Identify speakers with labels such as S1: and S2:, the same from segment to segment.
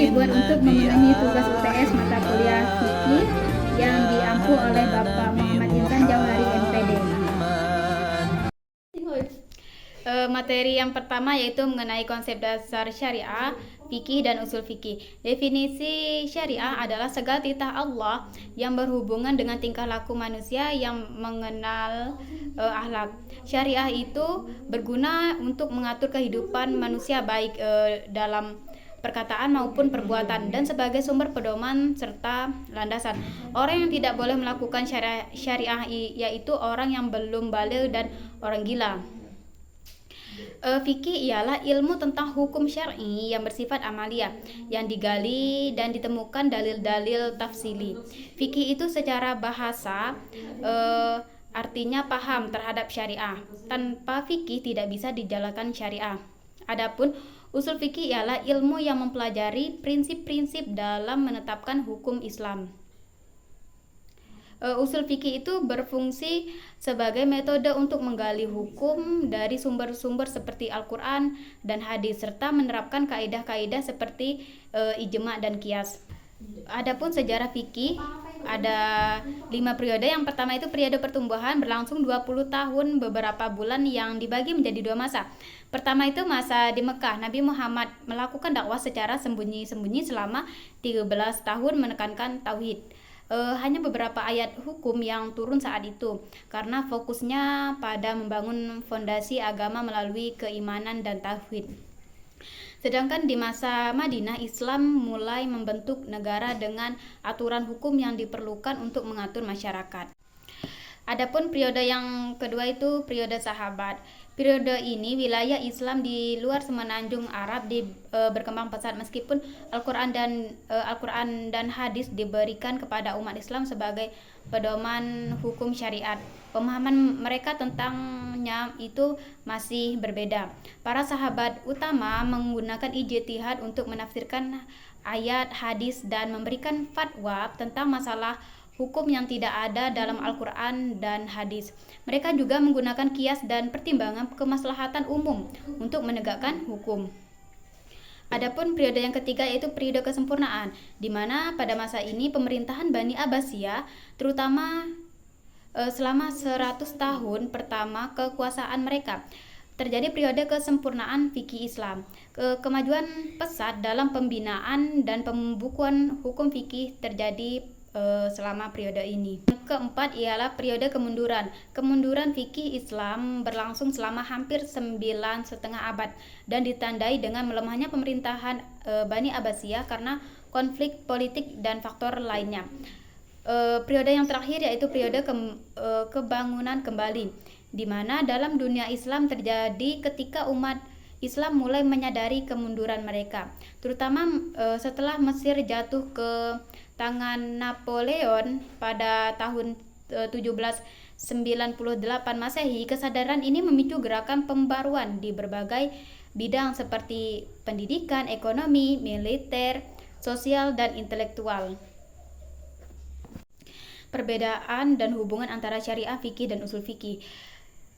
S1: dibuat untuk memenuhi tugas UTS mata kuliah fikih yang diampu oleh Bapak Muhammad Insan Jauhari MPD. Materi yang pertama yaitu mengenai konsep dasar syariah, fikih dan usul fikih. Definisi syariah adalah segala titah Allah yang berhubungan dengan tingkah laku manusia yang mengenal akhlak. Syariah itu berguna untuk mengatur kehidupan manusia baik dalam perkataan maupun perbuatan dan sebagai sumber pedoman serta landasan. Orang yang tidak boleh melakukan syariah yaitu orang yang belum baligh dan orang gila. Fikih ialah ilmu tentang hukum syar'i yang bersifat amaliyah, yang digali dan ditemukan dalil-dalil tafsili. Fikih itu secara bahasa artinya paham terhadap syariah. Tanpa fikih tidak bisa dijalankan syariah. Adapun usul fikih ialah ilmu yang mempelajari prinsip-prinsip dalam menetapkan hukum Islam. Usul fikih itu berfungsi sebagai metode untuk menggali hukum dari sumber-sumber seperti Al-Quran dan hadis serta menerapkan kaidah-kaidah seperti ijma dan qiyas. Adapun sejarah fikih ada 5 periode. Yang pertama itu periode pertumbuhan berlangsung 20 tahun beberapa bulan yang dibagi menjadi 2 masa. Pertama itu masa di Mekah. Nabi Muhammad melakukan dakwah secara sembunyi-sembunyi selama 13 tahun menekankan tauhid. Hanya beberapa ayat hukum yang turun saat itu karena fokusnya pada membangun fondasi agama melalui keimanan dan tauhid. Sedangkan di masa Madinah, Islam mulai membentuk negara dengan aturan hukum yang diperlukan untuk mengatur masyarakat. Adapun periode yang kedua itu periode sahabat. Periode ini wilayah Islam di luar semenanjung Arab berkembang pesat meskipun Al-Quran dan hadis diberikan kepada umat Islam sebagai pedoman hukum syariat. Pemahaman mereka tentangnya itu masih berbeda. Para sahabat utama menggunakan ijtihad untuk menafsirkan ayat hadis dan memberikan fatwa tentang masalah hukum yang tidak ada dalam Al-Quran dan hadis. Mereka juga menggunakan qiyas dan pertimbangan kemaslahatan umum untuk menegakkan hukum. Adapun periode yang ketiga yaitu periode kesempurnaan, di mana pada masa ini pemerintahan Bani Abbasiyah terutama selama 100 tahun pertama kekuasaan mereka terjadi periode kesempurnaan fikih Islam. Kemajuan pesat dalam pembinaan dan pembukuan hukum fikih terjadi selama periode ini. Yang keempat ialah periode kemunduran. Kemunduran fikih Islam berlangsung selama hampir 9,5 abad dan ditandai dengan melemahnya pemerintahan Bani Abbasiyah karena konflik politik dan faktor lainnya. Periode yang terakhir yaitu periode kebangunan kembali, di mana dalam dunia Islam terjadi ketika umat Islam mulai menyadari kemunduran mereka, terutama setelah Mesir jatuh ke tangan Napoleon pada tahun 1798 Masehi. Kesadaran ini memicu gerakan pembaruan di berbagai bidang seperti pendidikan, ekonomi, militer, sosial, dan intelektual. Perbedaan dan hubungan antara syariah fikih dan usul fikih.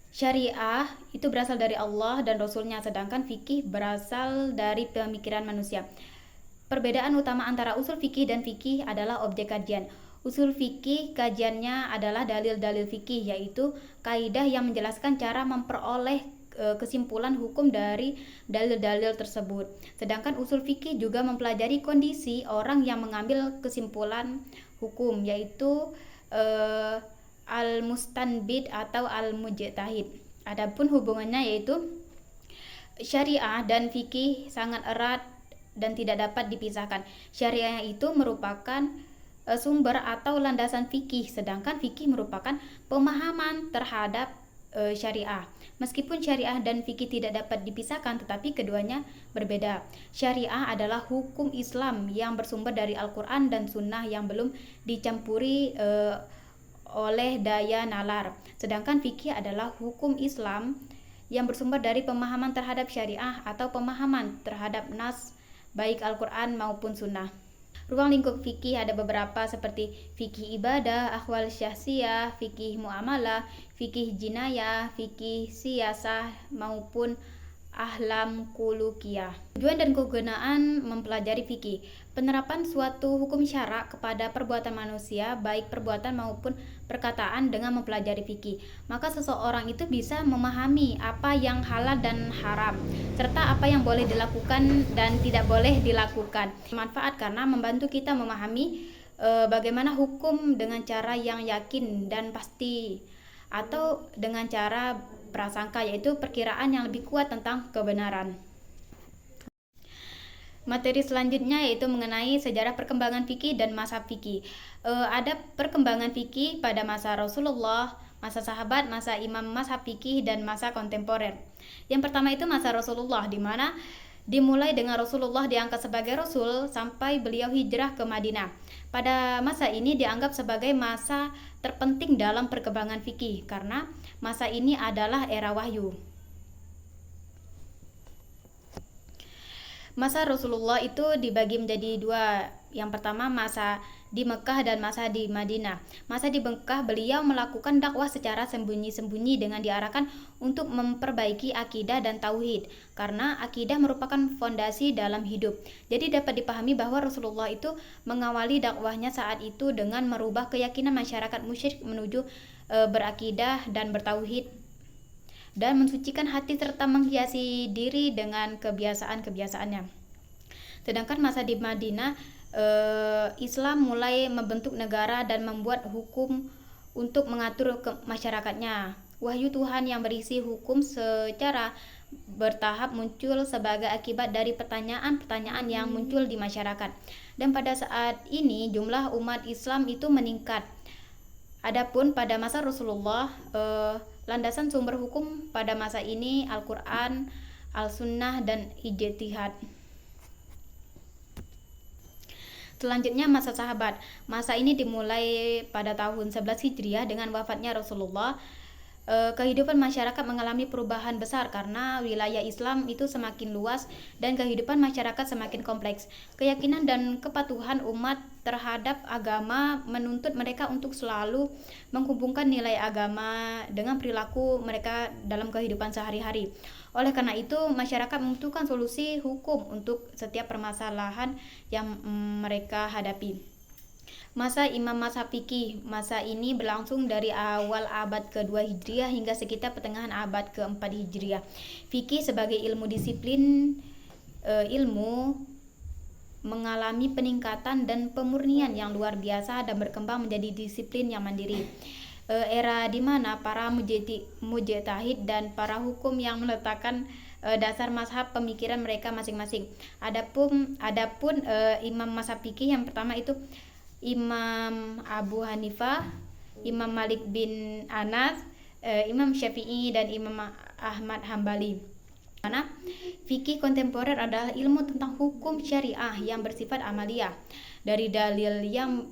S1: Syariah itu berasal dari Allah dan Rasulnya, sedangkan fikih berasal dari pemikiran manusia. Perbedaan utama antara usul fikih dan fikih adalah objek kajian. Usul fikih kajiannya adalah dalil-dalil fikih, yaitu kaidah yang menjelaskan cara memperoleh kesimpulan hukum dari dalil-dalil tersebut. Sedangkan usul fikih juga mempelajari kondisi orang yang mengambil kesimpulan hukum, yaitu al-mustanbid atau al-mujtahid. Adapun hubungannya yaitu syariah dan fikih sangat erat dan tidak dapat dipisahkan. Syariah itu merupakan sumber atau landasan fikih, sedangkan fikih merupakan pemahaman terhadap syariah. Meskipun syariah dan fikih tidak dapat dipisahkan, tetapi keduanya berbeda. Syariah adalah hukum Islam yang bersumber dari Al-Quran dan Sunnah yang belum dicampuri oleh daya nalar. Sedangkan fikih adalah hukum Islam yang bersumber dari pemahaman terhadap syariah atau pemahaman terhadap nas baik Al-Quran maupun Sunnah. Ruang lingkup fikih ada beberapa seperti fikih ibadah, akhwal syahsiyah, fikih muamalah, fikih jinayah, fikih siyasah maupun ahlam kulukiyah. Tujuan dan kegunaan mempelajari fikih. Penerapan suatu hukum syara kepada perbuatan manusia, baik perbuatan maupun perkataan dengan mempelajari fikih. Maka seseorang itu bisa memahami apa yang halal dan haram, serta apa yang boleh dilakukan dan tidak boleh dilakukan. Manfaat karena membantu kita memahami bagaimana hukum dengan cara yang yakin dan pasti, atau dengan cara prasangka, yaitu perkiraan yang lebih kuat tentang kebenaran. Materi selanjutnya yaitu mengenai sejarah perkembangan fikih dan mazhab fikih. Ada perkembangan fikih pada masa Rasulullah, masa sahabat, masa imam mazhab fikih, dan masa kontemporer. Yang pertama itu masa Rasulullah, di mana dimulai dengan Rasulullah diangkat sebagai Rasul sampai beliau hijrah ke Madinah. Pada masa ini dianggap sebagai masa terpenting dalam perkembangan fikih karena masa ini adalah era wahyu. Masa Rasulullah itu dibagi menjadi dua. Yang pertama masa di Mekah dan masa di Madinah. Masa di Mekah beliau melakukan dakwah secara sembunyi-sembunyi dengan diarahkan untuk memperbaiki akidah dan tauhid, karena akidah merupakan fondasi dalam hidup. Jadi dapat dipahami bahwa Rasulullah itu mengawali dakwahnya saat itu dengan merubah keyakinan masyarakat musyrik menuju berakidah dan bertauhid, dan mensucikan hati serta menghiasi diri dengan kebiasaan-kebiasaannya. Sedangkan masa di Madinah, Islam mulai membentuk negara dan membuat hukum untuk mengatur masyarakatnya. Wahyu Tuhan yang berisi hukum secara bertahap muncul sebagai akibat dari pertanyaan-pertanyaan yang muncul di masyarakat. Dan pada saat ini jumlah umat Islam itu meningkat. Adapun pada masa Rasulullah, landasan sumber hukum pada masa ini Al-Quran, Al-Sunnah, dan Ijtihad. Selanjutnya masa sahabat. Masa ini dimulai pada tahun 11 Hijriah dengan wafatnya Rasulullah. Kehidupan masyarakat mengalami perubahan besar karena wilayah Islam itu semakin luas dan kehidupan masyarakat semakin kompleks. Keyakinan dan kepatuhan umat terhadap agama menuntut mereka untuk selalu menghubungkan nilai agama dengan perilaku mereka dalam kehidupan sehari-hari. Oleh karena itu, masyarakat membutuhkan solusi hukum untuk setiap permasalahan yang mereka hadapi. Masa Imam Mazhab Fikih. Masa ini berlangsung dari awal abad ke-2 Hijriah hingga sekitar pertengahan abad ke-4 Hijriah. Fikih sebagai ilmu disiplin ilmu mengalami peningkatan dan pemurnian yang luar biasa dan berkembang menjadi disiplin yang mandiri. Era di mana para mujtahid dan para hukum yang meletakkan dasar mazhab pemikiran mereka masing-masing. Adapun Imam Mazhab Fikih yang pertama itu Imam Abu Hanifah, Imam Malik bin Anas, Imam Syafi'i, dan Imam Ahmad Hambali. Karena fikih kontemporer adalah ilmu tentang hukum syariah yang bersifat amaliyah, dari dalil yang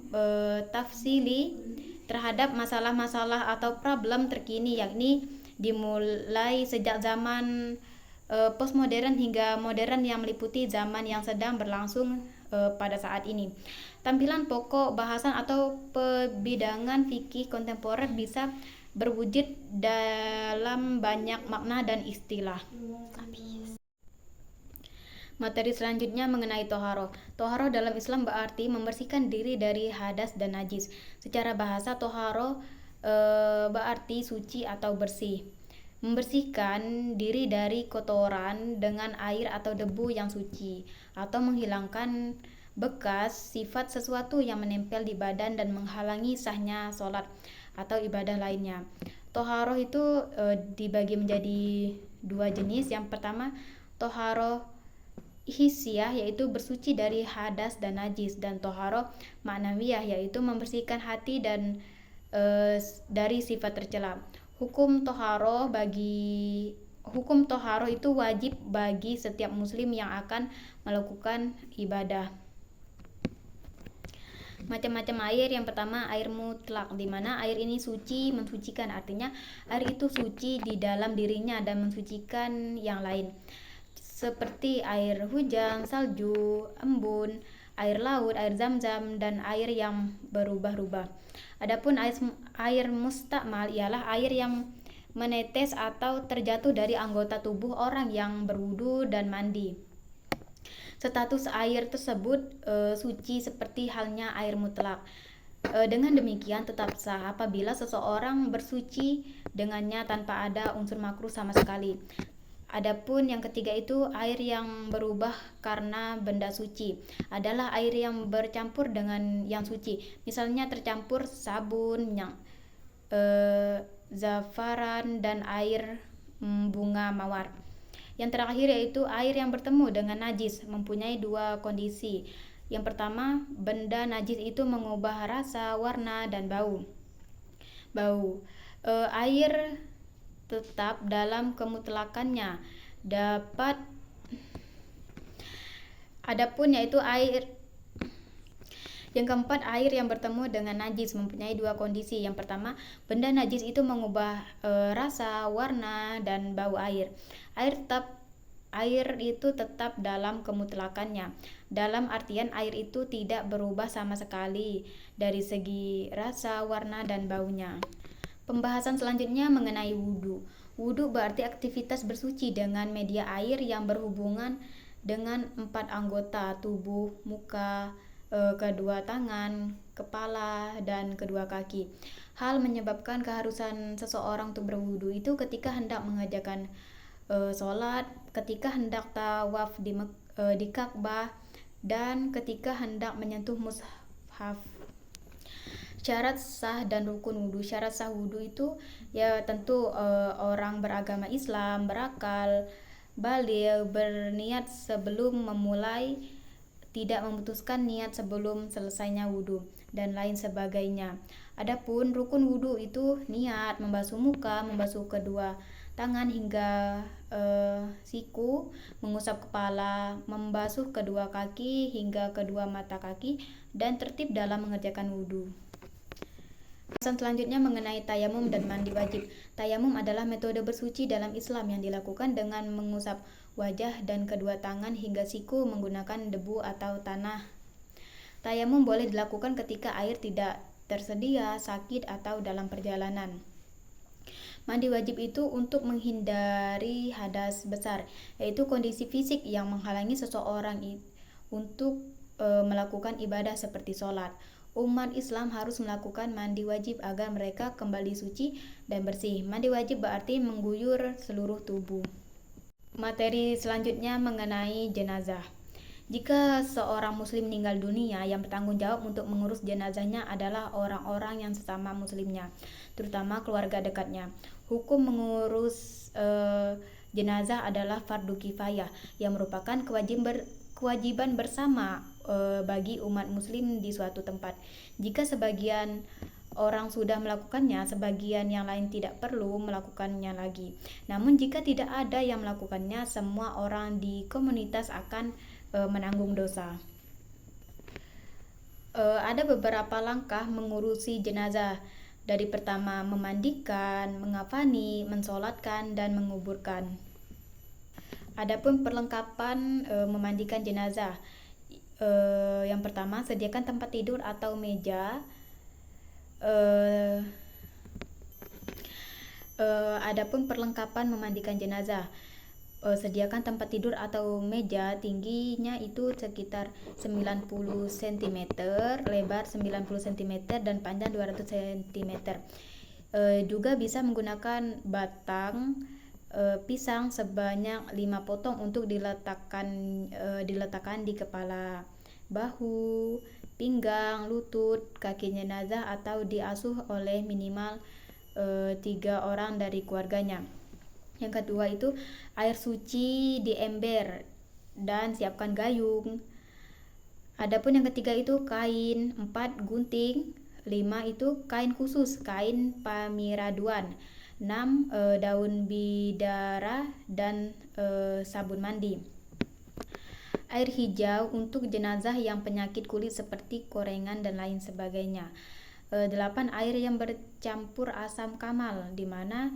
S1: tafsili terhadap masalah-masalah atau problem terkini, yakni dimulai sejak zaman postmodern hingga modern yang meliputi zaman yang sedang berlangsung pada saat ini. Tampilan pokok bahasan atau pebidangan fikih kontemporer bisa berwujud dalam banyak makna dan istilah. Materi selanjutnya mengenai toharoh. Toharoh dalam Islam berarti membersihkan diri dari hadas dan najis. Secara bahasa toharoh berarti suci atau bersih. Membersihkan diri dari kotoran dengan air atau debu yang suci, atau menghilangkan bekas sifat sesuatu yang menempel di badan dan menghalangi sahnya sholat atau ibadah lainnya. Toharoh itu dibagi menjadi dua jenis. Yang pertama toharoh hissiyah, yaitu bersuci dari hadas dan najis, dan toharoh ma'nawiyah, yaitu membersihkan hati dan dari sifat tercela. Hukum toharoh itu wajib bagi setiap muslim yang akan melakukan ibadah. Macam-macam air. Yang pertama air mutlak, di mana air ini suci, mensucikan, artinya air itu suci di dalam dirinya dan mensucikan yang lain, seperti air hujan, salju, embun, air laut, air zam-zam, dan air yang berubah-ubah. Adapun air mustakmal ialah air yang menetes atau terjatuh dari anggota tubuh orang yang berwudu dan mandi. Status air tersebut suci seperti halnya air mutlak. Dengan demikian tetap sah apabila seseorang bersuci dengannya tanpa ada unsur makruh sama sekali. Adapun yang ketiga itu air yang berubah karena benda suci adalah air yang bercampur dengan yang suci. Misalnya tercampur sabun, zafaran dan air bunga mawar. Yang terakhir yaitu air yang bertemu dengan najis mempunyai dua kondisi. Yang pertama, benda najis itu mengubah rasa, warna, dan bau. Air tetap dalam kemutlakannya dapat. Adapun yaitu air yang keempat, air yang bertemu dengan najis mempunyai dua kondisi. Yang pertama, benda najis itu mengubah rasa, warna, dan bau air. Air itu tetap dalam kemutlakannya. Dalam artian air itu tidak berubah sama sekali dari segi rasa, warna, dan baunya. Pembahasan selanjutnya mengenai wudu. Wudu berarti aktivitas bersuci dengan media air yang berhubungan dengan 4 anggota tubuh, muka, kedua tangan, kepala, dan kedua kaki. Hal menyebabkan keharusan seseorang untuk berwudu itu ketika hendak mengerjakan sholat, ketika hendak tawaf di Ka'bah, dan ketika hendak menyentuh mushaf. Syarat sah dan rukun wudu. Syarat sah wudu itu ya tentu orang beragama Islam, berakal, baligh, berniat sebelum memulai, tidak memutuskan niat sebelum selesainya wudu, dan lain sebagainya. Adapun rukun wudu itu niat, membasuh muka, membasuh kedua tangan hingga siku, mengusap kepala, membasuh kedua kaki hingga kedua mata kaki, dan tertib dalam mengerjakan wudu. Pembahasan selanjutnya mengenai tayamum dan mandi wajib. Tayamum adalah metode bersuci dalam Islam yang dilakukan dengan mengusap wajah dan kedua tangan hingga siku menggunakan debu atau tanah. Tayamum boleh dilakukan ketika air tidak tersedia, sakit, atau dalam perjalanan. Mandi wajib itu untuk menghindari hadas besar, yaitu kondisi fisik yang menghalangi seseorang untuk melakukan ibadah seperti sholat. Umat Islam harus melakukan mandi wajib agar mereka kembali suci dan bersih. Mandi wajib berarti mengguyur seluruh tubuh. Materi selanjutnya mengenai jenazah. Jika seorang muslim meninggal dunia, yang bertanggung jawab untuk mengurus jenazahnya adalah orang-orang yang sesama muslimnya, terutama keluarga dekatnya. Hukum mengurus jenazah adalah fardu kifayah yang merupakan kewajiban bersama bagi umat muslim di suatu tempat. Jika sebagian orang sudah melakukannya, sebagian yang lain tidak perlu melakukannya lagi. Namun jika tidak ada yang melakukannya, semua orang di komunitas akan menanggung dosa. Ada beberapa langkah mengurusi jenazah. Dari pertama, memandikan, mengafani, mensolatkan, dan menguburkan. Adapun perlengkapan memandikan jenazah. Yang pertama, sediakan tempat tidur atau meja. Adapun perlengkapan memandikan jenazah, sediakan tempat tidur atau meja, tingginya itu sekitar 90 cm, lebar 90 cm, dan panjang 200 cm. Juga bisa menggunakan batang pisang sebanyak 5 potong untuk diletakkan di kepala, bahu, pinggang, lutut, kaki jenazah, atau diasuh oleh minimal 3 orang dari keluarganya. Yang kedua itu air suci di ember dan siapkan gayung. Adapun yang ketiga itu kain, 4 gunting, 5 itu kain khusus, kain pamiraduan, 6 daun bidara, dan sabun mandi. Air hijau untuk jenazah yang penyakit kulit seperti korengan dan lain sebagainya. 8 air yang bercampur asam kamal, di mana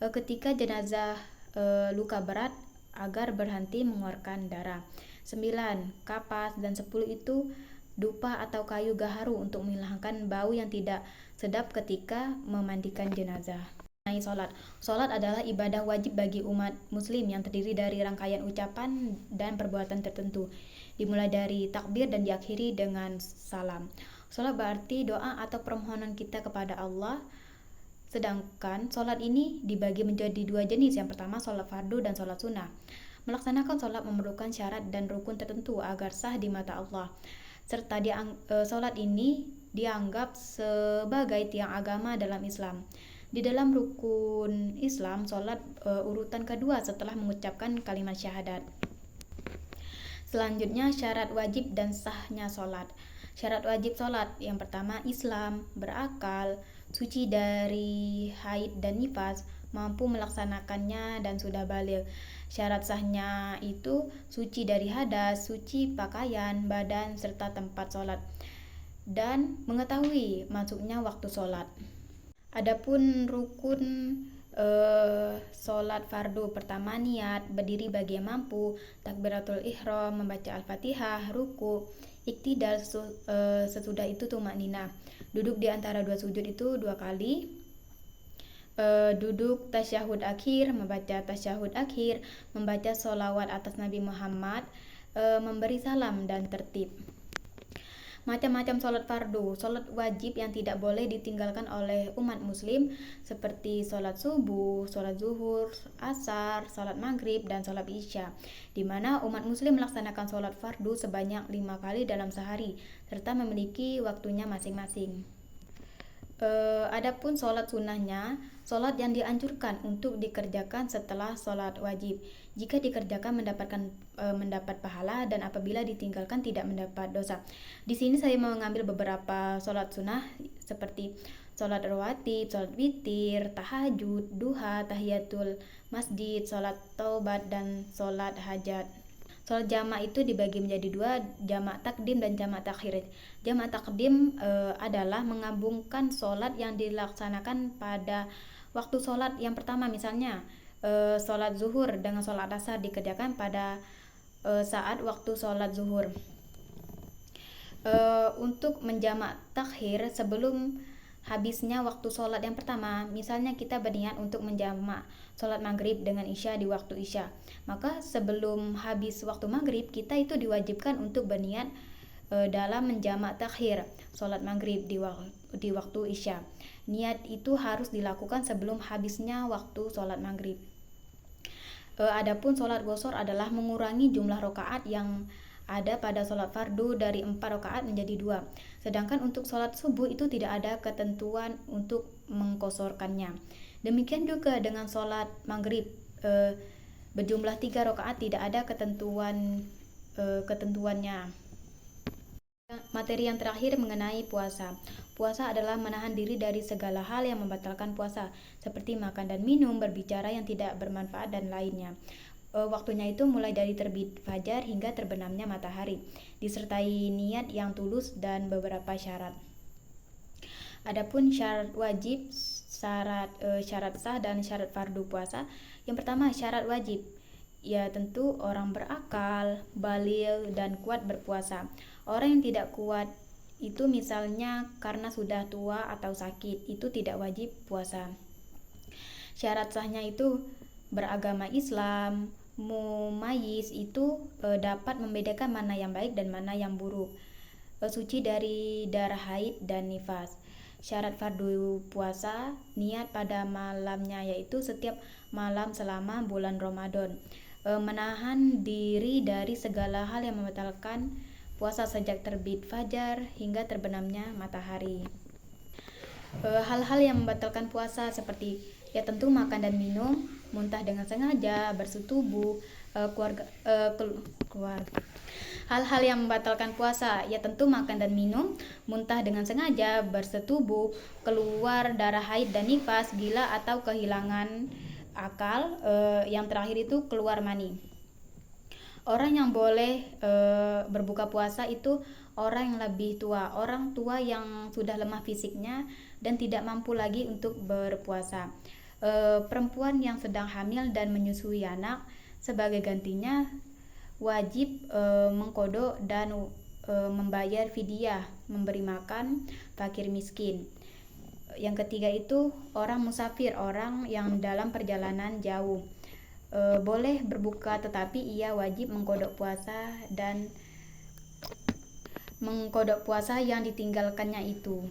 S1: ketika jenazah luka berat agar berhenti mengeluarkan darah. 9 kapas, dan 10 itu dupa atau kayu gaharu untuk menghilangkan bau yang tidak sedap ketika memandikan jenazah. mengenai sholat. Sholat adalah ibadah wajib bagi umat muslim yang terdiri dari rangkaian ucapan dan perbuatan tertentu, dimulai dari takbir dan diakhiri dengan salam. Sholat berarti doa atau permohonan kita kepada Allah. Sedangkan sholat ini dibagi menjadi dua jenis. Yang pertama sholat fardu dan sholat sunnah. Melaksanakan sholat memerlukan syarat dan rukun tertentu agar sah di mata Allah. Serta sholat ini dianggap sebagai tiang agama dalam Islam. Di dalam rukun Islam, sholat urutan kedua setelah mengucapkan kalimat syahadat. Selanjutnya syarat wajib dan sahnya sholat. Syarat wajib sholat yang pertama Islam, berakal, suci dari haid dan nifas, mampu melaksanakannya dan sudah baligh. Syarat sahnya itu suci dari hadas, suci pakaian, badan, serta tempat sholat, dan mengetahui masuknya waktu sholat. Adapun rukun sholat fardu, pertama niat, berdiri bagi yang mampu, takbiratul ihram, membaca al-fatihah, ruku, iktidal, sesudah itu tumakninah, duduk di antara dua sujud itu 2 kali, duduk tasyahud akhir, membaca tasyahud akhir, membaca sholawat atas Nabi Muhammad, memberi salam dan tertib. Macam-macam sholat fardu, sholat wajib yang tidak boleh ditinggalkan oleh umat muslim seperti sholat subuh, sholat zuhur, asar, sholat maghrib, dan sholat isya, di mana umat muslim melaksanakan sholat fardu sebanyak 5 kali dalam sehari serta memiliki waktunya masing-masing. Adapun sholat sunnahnya, sholat yang dianjurkan untuk dikerjakan setelah sholat wajib. Jika dikerjakan mendapat pahala, dan apabila ditinggalkan tidak mendapat dosa. Di sini saya mengambil beberapa sholat sunnah seperti sholat rawatib, sholat witir, tahajud, duha, tahiyatul masjid, sholat taubat, dan sholat hajat. Sholat jamak itu dibagi menjadi 2, jamak takdim dan jamak takhir. Jamak takdim adalah menggabungkan sholat yang dilaksanakan pada waktu sholat yang pertama. Misalnya sholat zuhur dengan sholat asar dikerjakan pada saat waktu sholat zuhur. Untuk menjamak takhir sebelum habisnya waktu sholat yang pertama, misalnya kita berniat untuk menjamak sholat maghrib dengan isya di waktu isya, maka sebelum habis waktu maghrib kita itu diwajibkan untuk berniat dalam menjamak takhir sholat maghrib di waktu isya. Niat itu harus dilakukan sebelum habisnya waktu sholat maghrib. Adapun sholat qashar adalah mengurangi jumlah rakaat yang ada pada sholat fardu dari 4 rakaat menjadi 2. Sedangkan untuk sholat subuh itu tidak ada ketentuan untuk mengqasharkannya. Demikian juga dengan sholat maghrib berjumlah 3 rakaat tidak ada ketentuannya. Materi yang terakhir mengenai puasa. Puasa adalah menahan diri dari segala hal yang membatalkan puasa, seperti makan dan minum, berbicara yang tidak bermanfaat, dan lainnya. Waktunya itu mulai dari terbit fajar hingga terbenamnya matahari, disertai niat yang tulus dan beberapa syarat. Adapun syarat wajib, syarat sah dan syarat fardu puasa. Yang pertama syarat wajib, ya tentu orang berakal, baligh, dan kuat berpuasa. Orang yang tidak kuat itu misalnya karena sudah tua atau sakit, itu tidak wajib puasa. Syarat sahnya itu beragama Islam, mumayyiz itu dapat membedakan mana yang baik dan mana yang buruk, suci dari darah haid dan nifas. Syarat fardu puasa, niat pada malamnya, yaitu setiap malam selama bulan Ramadan. Menahan diri dari segala hal yang membatalkan puasa sejak terbit fajar hingga terbenamnya matahari. Hal-hal yang membatalkan puasa seperti ya tentu makan dan minum, muntah dengan sengaja, bersetubuh, keluar. Hal-hal yang membatalkan puasa ya tentu makan dan minum, muntah dengan sengaja, bersetubuh, keluar darah haid dan nifas, gila atau kehilangan akal, yang terakhir itu keluar mani. Orang yang boleh berbuka puasa itu orang yang lebih tua, orang tua yang sudah lemah fisiknya dan tidak mampu lagi untuk berpuasa. Perempuan yang sedang hamil dan menyusui anak, sebagai gantinya wajib mengqadha dan membayar fidyah, memberi makan fakir miskin. Yang ketiga itu orang musafir, orang yang dalam perjalanan jauh. Boleh berbuka tetapi ia wajib mengkodok puasa yang ditinggalkannya itu.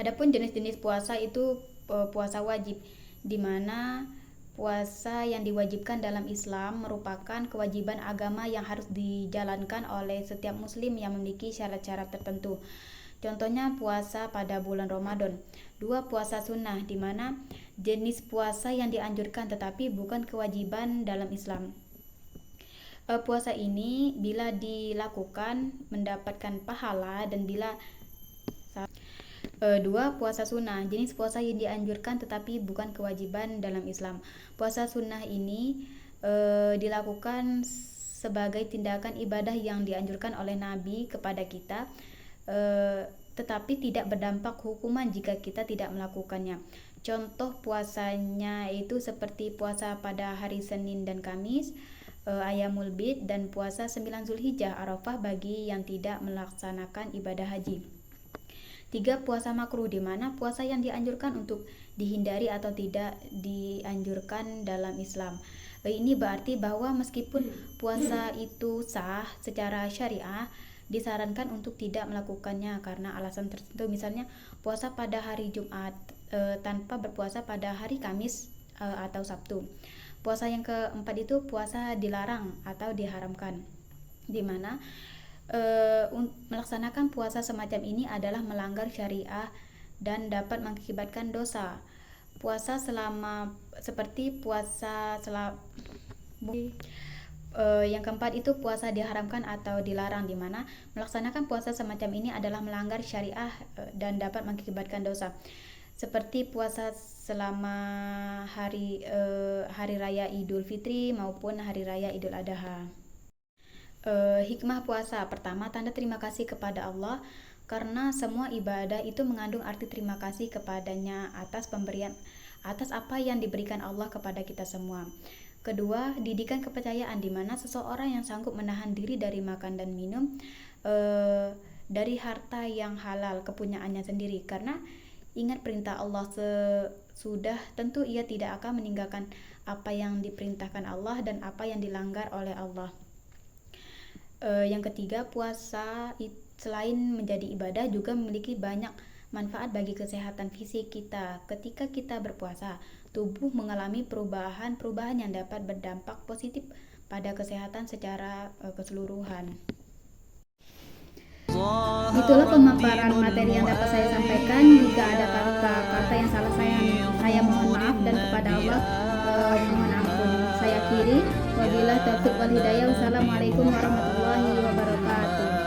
S1: Adapun jenis-jenis puasa itu puasa wajib, di mana puasa yang diwajibkan dalam Islam merupakan kewajiban agama yang harus dijalankan oleh setiap muslim yang memiliki syarat-syarat tertentu. Contohnya puasa pada bulan Ramadan. 2. Puasa sunnah, di mana jenis puasa yang dianjurkan tetapi bukan kewajiban dalam Islam. Puasa ini bila dilakukan mendapatkan pahala, dan bila 2. Puasa sunnah, jenis puasa yang dianjurkan tetapi bukan kewajiban dalam Islam. Puasa sunnah ini dilakukan sebagai tindakan ibadah yang dianjurkan oleh Nabi kepada kita, tetapi tidak berdampak hukuman jika kita tidak melakukannya. Contoh puasanya itu seperti puasa pada hari Senin dan Kamis, Ayyamul Bid, dan puasa 9 Zulhijjah Arafah bagi yang tidak melaksanakan ibadah haji. 3. Puasa makruh, di mana puasa yang dianjurkan untuk dihindari atau tidak dianjurkan dalam Islam. Ini berarti bahwa meskipun puasa itu sah secara syariah, disarankan untuk tidak melakukannya karena alasan tertentu, misalnya puasa pada hari Jumat tanpa berpuasa pada hari Kamis atau Sabtu. Puasa yang keempat itu puasa dilarang atau diharamkan, di mana melaksanakan puasa semacam ini adalah melanggar syariah dan dapat mengakibatkan dosa. Puasa seperti puasa yang keempat itu puasa diharamkan atau dilarang, di mana melaksanakan puasa semacam ini adalah melanggar syariah dan dapat mengakibatkan dosa. Seperti puasa selama hari raya Idul Fitri maupun hari raya Idul Adha. Hikmah puasa. Pertama, tanda terima kasih kepada Allah, karena semua ibadah itu mengandung arti terima kasih kepadanya atas pemberian, atas apa yang diberikan Allah kepada kita semua. Kedua, didikan kepercayaan, di mana seseorang yang sanggup menahan diri dari makan dan minum dari harta yang halal kepunyaannya sendiri, karena ingat perintah Allah sudah tentu ia tidak akan meninggalkan apa yang diperintahkan Allah dan apa yang dilanggar oleh Allah. Yang ketiga, puasa selain menjadi ibadah juga memiliki banyak manfaat bagi kesehatan fisik kita. Ketika kita berpuasa, tubuh mengalami perubahan yang dapat berdampak positif pada kesehatan secara keseluruhan. Itulah pemaparan materi yang dapat saya sampaikan. Jika ada kata-kata yang salah, saya mohon maaf, dan kepada Allah mohon ampun. Saya akhiri. Wabillahi taufiq wal hidayah. Wassalamualaikum warahmatullahi wabarakatuh.